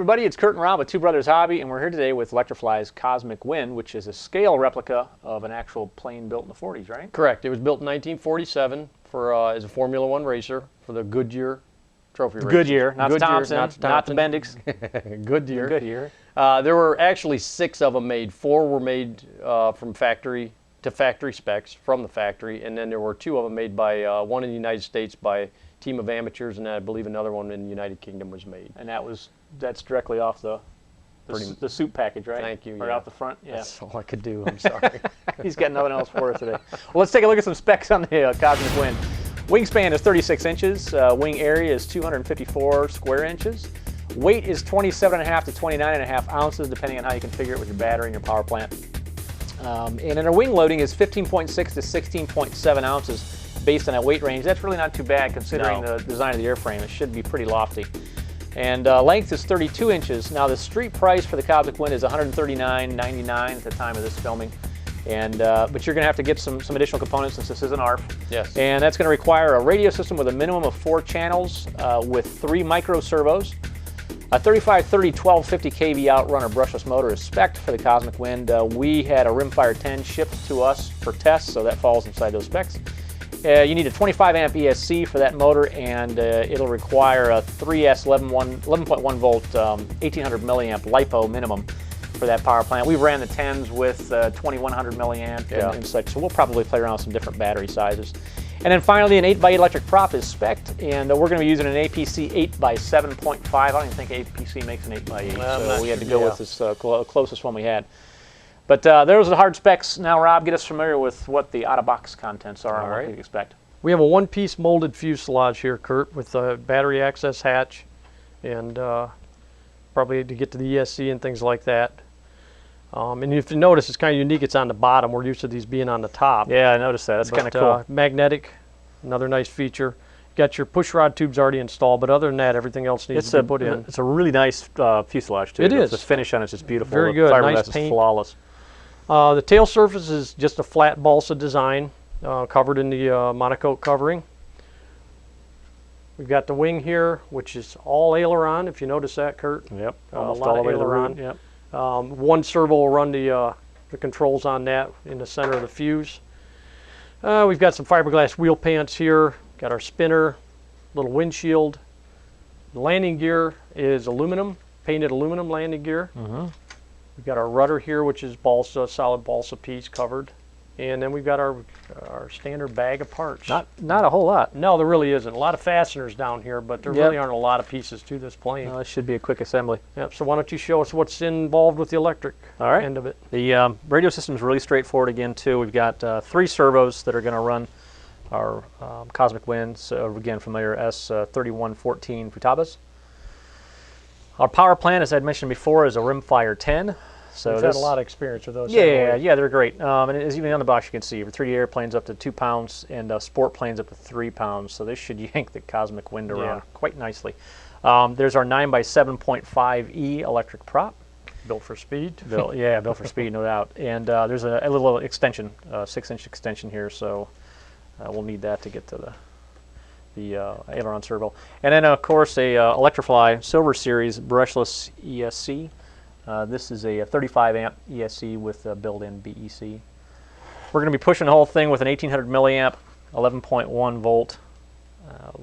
everybody, it's Kurt and Rob with Two Brothers Hobby, and we're here today with ElectriFly's Cosmic Wind, which is a scale replica of an actual plane built in the 40s, right? Correct. It was built in 1947 for as a Formula One racer for the Goodyear Trophy race. Goodyear, not Goodyear, Thompson, not not the Bendix. Goodyear. Goodyear. There were actually 6 of them made. 4 were made from factory to factory specs from the factory, and then there were 2 of them made by one in the United States by a team of amateurs, and I believe another one in the United Kingdom was made. And that's directly off the suit package, right? Thank you. Or yeah. out the front. Yeah. That's all I could do. I'm sorry. He's got nothing else for us today. Well, let's take a look at some specs on the Cosmic Wind. Wingspan is 36 inches. Wing area is 254 square inches. Weight is 27.5 to 29.5 ounces, depending on how you configure it with your battery and your power plant. And then our wing loading is 15.6 to 16.7 ounces based on that weight range. That's really not too bad considering the design of the airframe. It should be pretty lofty. And length is 32 inches. Now the street price for the Cosmic Wind is $139.99 at the time of this filming. And but you're going to have to get some additional components since this is an ARF. Yes. And that's going to require a radio system with a minimum of 4 channels with 3 micro servos. A 3530 1250 kV outrunner brushless motor is spec'd for the Cosmic Wind. We had a Rimfire 10 shipped to us for tests, so that falls inside those specs. You need a 25 amp ESC for that motor, and it'll require a 3S 11.1 volt 1800 milliamp LiPo minimum for that power plant. We ran the 10s with 2100 milliamp and such, so we'll probably play around with some different battery sizes. And then finally, an 8x8 electric prop is spec'd, and we're going to be using an APC 8x7.5. I don't even think APC makes an 8x8, so we had to go with this closest one we had. But those are the hard specs. Now, Rob, get us familiar with what the out-of-box contents are and what you expect. We have a one-piece molded fuselage here, Kurt, with a battery access hatch, and probably to get to the ESC and things like that. And if you notice, it's kind of unique. It's on the bottom. We're used to these being on the top. Yeah, I noticed that. That's kind of cool. Magnetic, another nice feature. Got your push rod tubes already installed, but other than that, everything else needs to be put in. It's a really nice fuselage, too. It is. The finish on it is just beautiful. Very good. Nice paint. Is flawless. The tail surface is just a flat balsa design, covered in the monocoque covering. We've got the wing here, which is all aileron, if you notice that, Kurt. Yep. Almost all the way to the root. Yep. One servo will run the controls on that in the center of the fuse. We've got some fiberglass wheel pants here. Got our spinner, little windshield. The landing gear is aluminum, painted aluminum landing gear. We've got our rudder here, which is balsa, solid balsa piece covered. And then we've got our standard bag of parts. Not a whole lot. No, there really isn't. A lot of fasteners down here, but there really aren't a lot of pieces to this plane. Well, this should be a quick assembly. Yep, so why don't you show us what's involved with the electric end of it. The radio system is really straightforward again, too. We've got 3 servos that are going to run our Cosmic Wind. So again, familiar S3114 Futabas. Our power plant, as I'd mentioned before, is a Rimfire 10. So we've had a lot of experience with those. Yeah, they're great. And as even on the box, you can see for 3D airplanes up to 2 pounds and sport planes up to 3 pounds. So this should yank the Cosmic Wind around quite nicely. There's our 9x7.5E electric prop. Built for speed. Built for speed, no doubt. And there's a little extension, 6-inch extension here. So we'll need that to get to the aileron servo. And then, of course, a ElectriFly Silver Series brushless ESC. This is a 35 amp ESC with a built-in BEC. We're going to be pushing the whole thing with an 1800 milliamp, 11.1 volt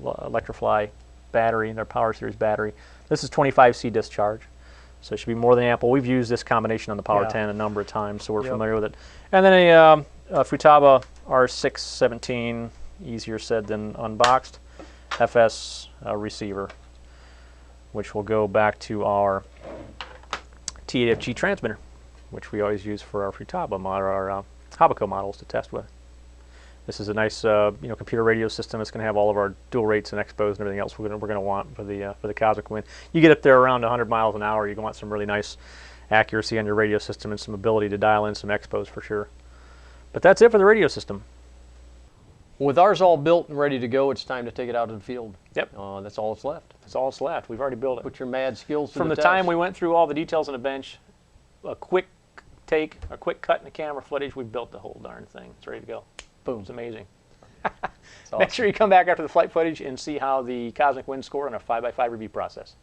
ElectriFly battery, their Power Series battery. This is 25C discharge, so it should be more than ample. We've used this combination on the Power 10 a number of times, so we're familiar with it. And then a Futaba R617, easier said than unboxed, FS receiver, which will go back to our T8FG transmitter, which we always use for our Futaba model, our Habaco models to test with. This is a nice, computer radio system. It's going to have all of our dual rates and expos and everything else we're going to want for the Cosmic Wind. You get up there around 100 miles an hour, you're going to want some really nice accuracy on your radio system and some ability to dial in some expos for sure. But that's it for the radio system. With ours all built and ready to go, it's time to take it out to the field. Yep. That's all that's left. That's all that's left. We've already built it. Put your mad skills to From the time we went through all the details on the bench, a quick take, a quick cut in the camera footage, we've built the whole darn thing. It's ready to go. Boom. It's amazing. Awesome. Make sure you come back after the flight footage and see how the Cosmic Wind scored on a 5x5 review process.